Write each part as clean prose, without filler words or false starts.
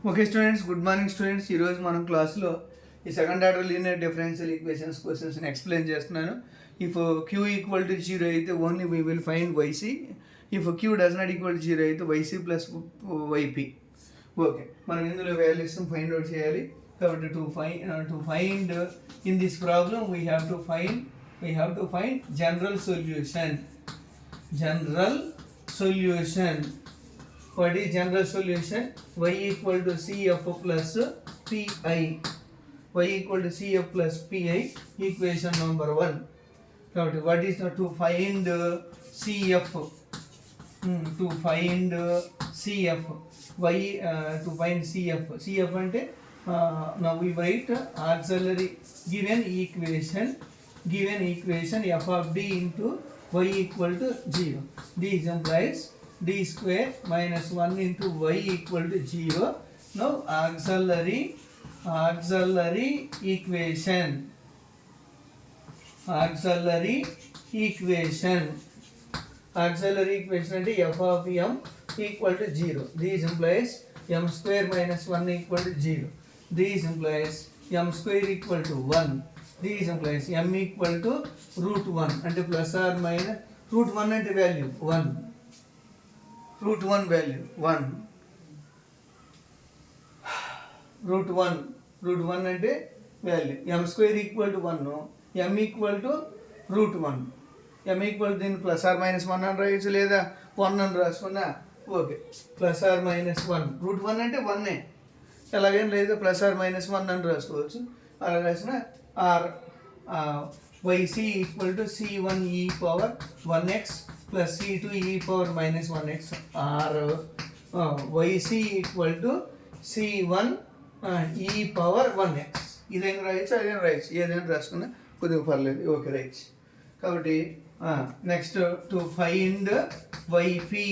Okay students, good morning students. ఈరోజు మనం క్లాస్లో ఈ second order linear differential equations క్వశ్చన్స్ని ఎక్స్ప్లెయిన్ చేస్తున్నాను. ఇఫ్ క్యూ ఈక్వల్ టు 0 అయితే only we will find y c. If Q does not equal to 0 అయితే YC plus YP. Okay, మనం ఇందులో వాల్యూస్ ఫైండ్ అవుట్ చేయాలి. కాబట్టి to find in this problem we have to find general solution. What is general solution? Y equal to CF plus PI. Y equal to CF plus PI, equation number 1. Now, what is to find CF? To find CF. Y to find CF. CF ante now we write auxiliary given equation f of d into y equal to 0. This implies d square minus 1 into y equal to 0. Now auxiliary equation అంటే f of m equal to 0. This implies m square minus 1 equal to 0. This implies m square equal to 1. This implies m equal to root 1 అంటే plus or minus root 1 అంటే value 1. root 1 value 1. root 1 అంటే value m square equal to 1, m equal to root 1. m equal దీన్ని plus or minus 1 అని రాయొచ్చు, లేదా 1 అని రాసుకున్నా okay. Plus or minus 1, root 1 అంటే 1ఏ, ఎలాగైనా లేదా ప్లస్ ఆర్ మైనస్ 1 అని రాసుకోవచ్చు. అలా రాసిన or y c equal to c1 e power 1x plus c2 e power minus 1x or yc equal to c1 e power 1x. ఇదైనా రాయొచ్చు, అదైనా రాయొచ్చు, ఏదైనా రాసుకున్నా కొద్దిగా పర్లేదు. Okay, right. కాబట్టి next to find y p.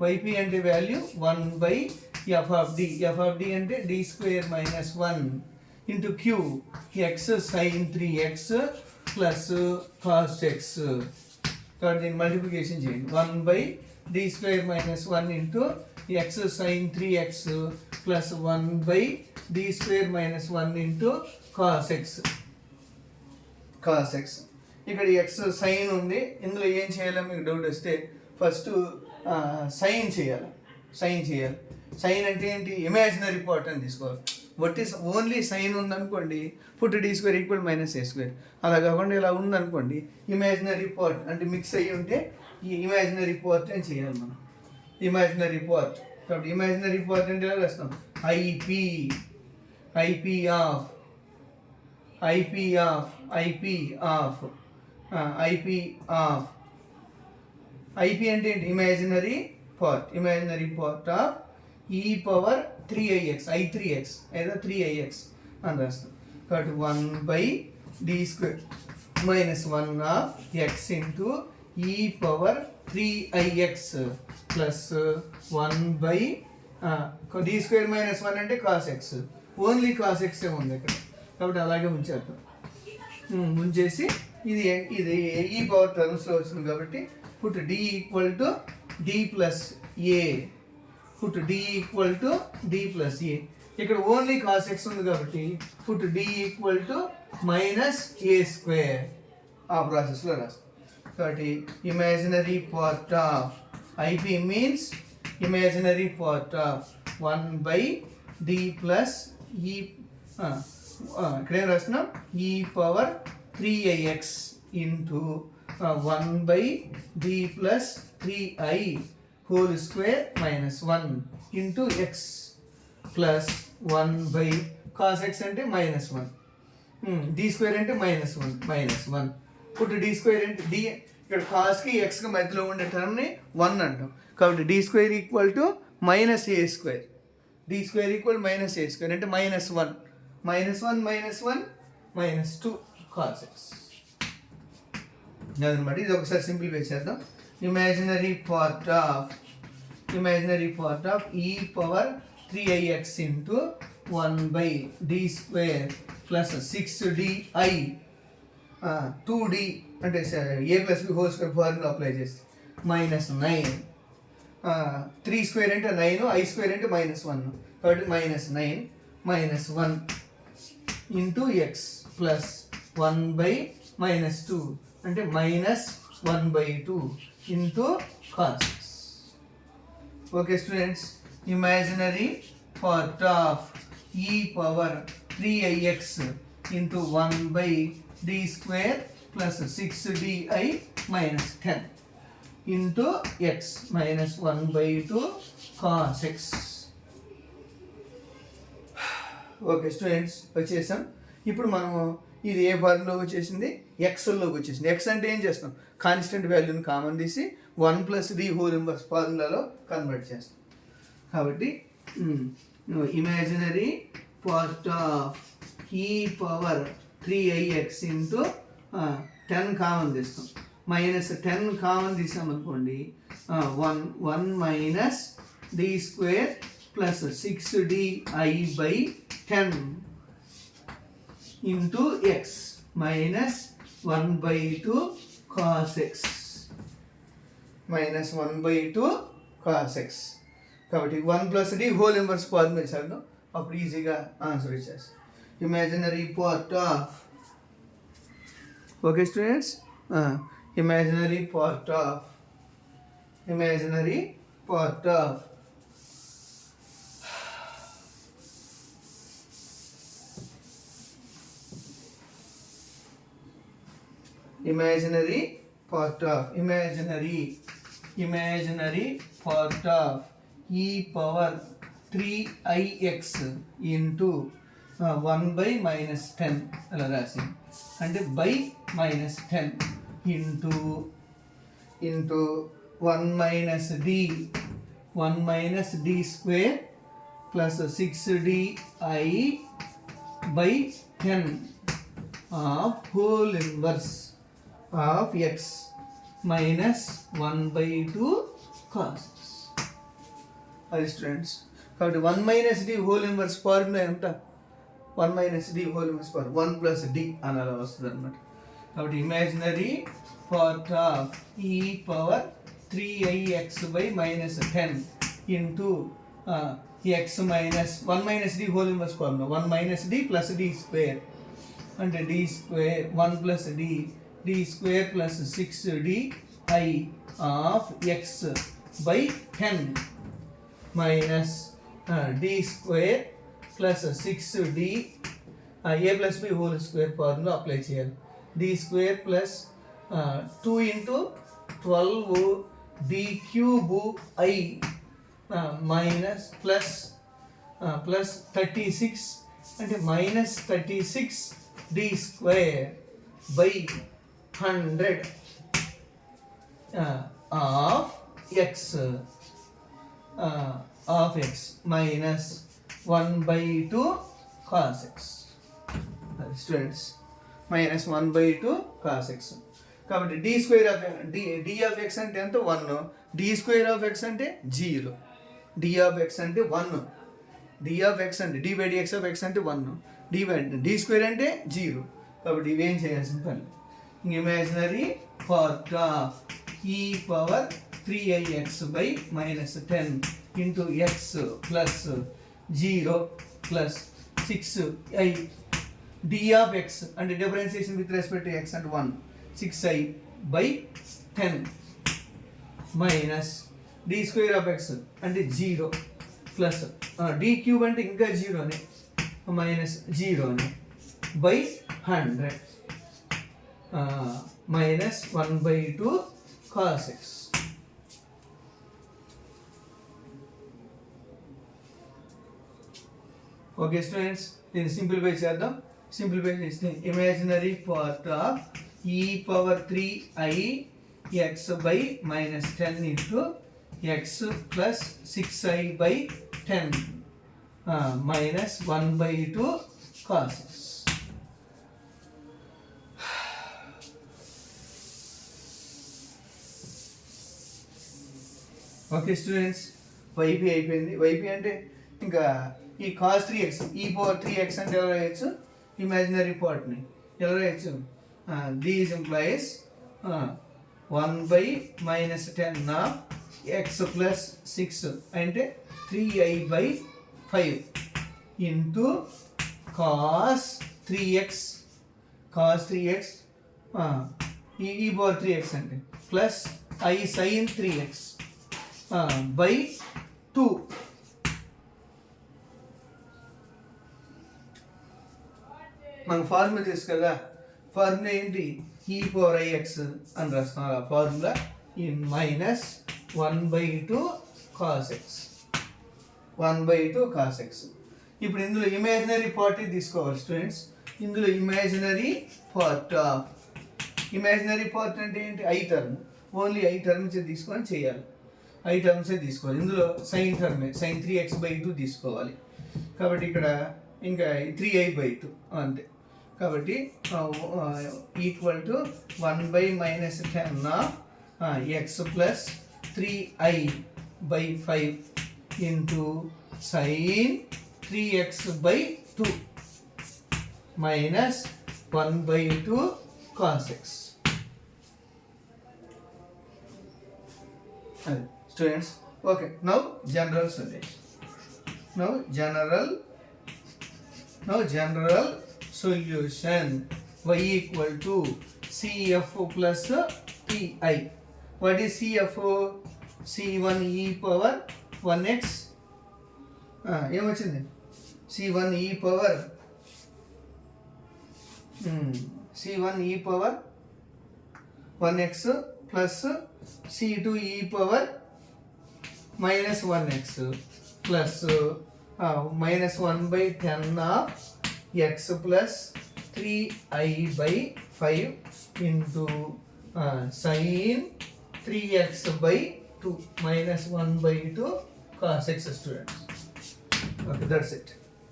Y p అంటే value 1/f of d. f of d అంటే d square minus 1 into q x sin 3x plus cos x. కాబట్టి దీన్ని మల్టిప్లికేషన్ చేయండి. 1/d square minus 1 into x sine 3x plus 1/d square minus 1 into cos x. ఇక్కడ x sine ఉంది, ఇందులో ఏం చేయాలో మీకు డౌట్ వస్తే ఫస్ట్ సైన్ చేయాలి. సైన్ అంటే ఏంటి? ఇమాజినరీ పార్ట్ అని తీసుకోవాలి. వట్ ఈస్ ఓన్లీ సైన్ ఉందనుకోండి, put D square equal minus a square. అలా కాకుండా ఇలా ఉందనుకోండి, ఇమాజినరీ పార్ట్ అంటే మిక్స్ అయ్యి ఉంటే ఈ ఇమాజినరీ పార్ట్ అని చేయాలి మనం. Imaginary part. కాబట్టి ఇమాజినరీ పార్ట్ అంటే ఎలా రాస్తాం? ఐపీ అంటే ఏంటి? Imaginary part of e power 3ix, i3x లేదా 3ix అని రాస్తాం. కాబట్టి 1/d square minus 1 of X into e power 3ix plus 1/d square minus 1 అంటే cos x. Only cos x ఉంది ఇక్కడ, కాబట్టి అలాగే ఉంచేద్దాం. ఉంచేసి ఇది e పవర్ టర్మ్స్లో వచ్చింది కాబట్టి put d equal to d plus a. Put d equal to d plus a. ఇక్కడ ఓన్లీ cos x ఉంది కాబట్టి put d equal to minus a square. ఆ ప్రాసెస్లో రాస్తాం. కాబట్టి imaginary part of IP means imaginary part of 1/d plus ఈ ఇక్కడేం రాస్తున్నాం? E power 3ix into 1/d plus 3i whole square minus 1 into x plus 1/cos x అంటే minus 1, d square అంటే minus 1. Put d square అంటే d, ఇక్కడ కాస్కి ఎక్స్కి మధ్యలో ఉండే టర్మ్ని 1 అంటాం. కాబట్టి d square equal to minus a square. d square equal minus a square అంటే -1 -2 cos x. అదనమాట. ఇది ఒకసారి సింప్లిఫై చేద్దాం. Imaginary part of e power 3ix into 1/d square plus 6di 2d అంటే a plus b whole square formula apply చేస్తే -9 3 square అంటే 9, I square అంటే -1 కాబట్టి -9 -1 ఇంటూ ఎక్స్ ప్లస్ 1/-2 అంటే -1/2 into cos. Okay students, imaginary part of e power 3ix into 1/d² plus 6di -10 into x -1/2 cos x. Okay students, వచ్చేసాం. ఇప్పుడు మనము ఇది ఏ ఫార్ములాకి వచ్చేసింది, ఎక్స్లోకి వచ్చేసింది. ఎక్స్ అంటే ఏం చేస్తాం, కాన్స్టెంట్ వాల్యూని కామన్ తీసి 1 + d హోల్ ఇన్వర్స్ ఫార్ములాలో కన్వర్ట్ చేస్తాం. కాబట్టి imaginary part of e power 3ix into 10 common తీస్తాం. -10 కామన్ తీసామనుకోండి 1 -d² plus 6di/10 into x -1/2 cos x -1/2 cos x. కాబట్టి 1 + d హోల్ ఇన్వర్స్ ఫార్ములా చేద్దాం, అప్పుడు ఈజీగా ఆన్సర్ ఇచ్చేస్తాం. Imaginary part of, okay students, imaginary part of imaginary part of imaginary part of imaginary part of e power 3ix into 1/-10 అలా రాసింది అంటే by -10 into 1 - d² plus 6di/10 of whole inverse of x -1/2 cos x. అది students, కాబట్టి 1 - d whole inverse formula ఎంత, 1 - d whole inverse formula 1 + d అని అలా వస్తుంది అనమాట. కాబట్టి imaginary part of e power 3ix/-10 into X -1 - d whole inverse formula 1 - d plus d² అంటే d² 1 + d² plus 6di of x/10 minus d² plus 6d a + b whole square formula apply చేయాలి. d² plus 2 × 12 d³ minus plus 36 అంటే -36 d²/100 of x -1/2 cos x. Students, -1/2 cos x. కాబట్టి d² of x అంటే ఎంత, 1. d² of x అంటే 0. d of x అంటే 1. d of x అంటే d/dx of x అంటే 1. d² అంటే 0. కాబట్టి ఇవేం చేయాల్సిన పని. Imaginary part of e power 3ix/-10 into X plus 0 plus 6i d of x అంటే differentiation with respect to x అంటే 1 6i/10 minus d² of x అంటే 0 ప్లస్ d³ అంటే ఇంకా 0 అని మైనస్ 0 అని /100 -1/2 cos x. ఓకే స్టూడెంట్స్, దీన్ని simplify చేద్దాం. Simplify చేస్తే imaginary part of e power 3ix/-10 into X plus 6i/10 -1/2 cos x. Okay students, YP అయిపోయింది. వైపీ అంటే ఇంకా ఈ cos 3x e power 3x అంటే ఎలా రాయొచ్చు, ఇమాజినరీ పార్ట్ని ఎలా రాయొచ్చు, these implies 1/-10 of X plus 6 అంటే 3i/5 ఇంటూ కాస్ 3x ఈ పవర్ 3x అంటే plus i sin 3x by 2. మనకు ఫార్ములా తెలుసు కదా, ఫార్ములా ఏంటి? ఈ పవర్ ix అని రాస్తాం. ఆ formula in minus 1/2 cos x 1/2 cos x. ఇప్పుడు ఇందులో ఇమాజినరీ పార్ట్ తీసుకోవాలి స్టూడెంట్స్. ఇందులో ఇమాజినరీ పార్ట్ అంటే ఏంటి? I term, only I terms తీసుకొని చేయాలి. ఐ టర్మ్సే తీసుకోవాలి. ఇందులో సైన్ టర్మే sin 3x/2 తీసుకోవాలి. కాబట్టి ఇక్కడ ఇంకా 3i/2 అంతే. కాబట్టి equal to 1/-10 of x plus 3i/5 into sin 3x/2 minus 1/2 cos x. Students, okay, now general solution. Now general solution. Y equal to CF plus PI. What is CF? C1 e power 1x. ఏమొచ్చింది? C1 e power C1 e power 1x plus C2 e power minus 1x plus minus 1/10 of x plus 3i/5 into sin 3x/2 minus 1/2 cos x. Students, okay, that's it.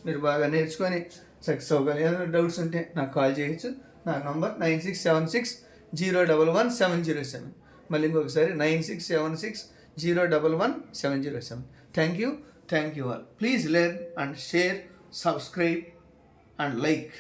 మీరు బాగా నేర్చుకొని success అవ్వగలరు. ఏదైనా doubts ఉంటే నాకు call చేయొచ్చు. నా number 9676011707. మళ్ళీ ఇంకొకసారి 9676011707. Thank you all. Please learn and share, subscribe and like.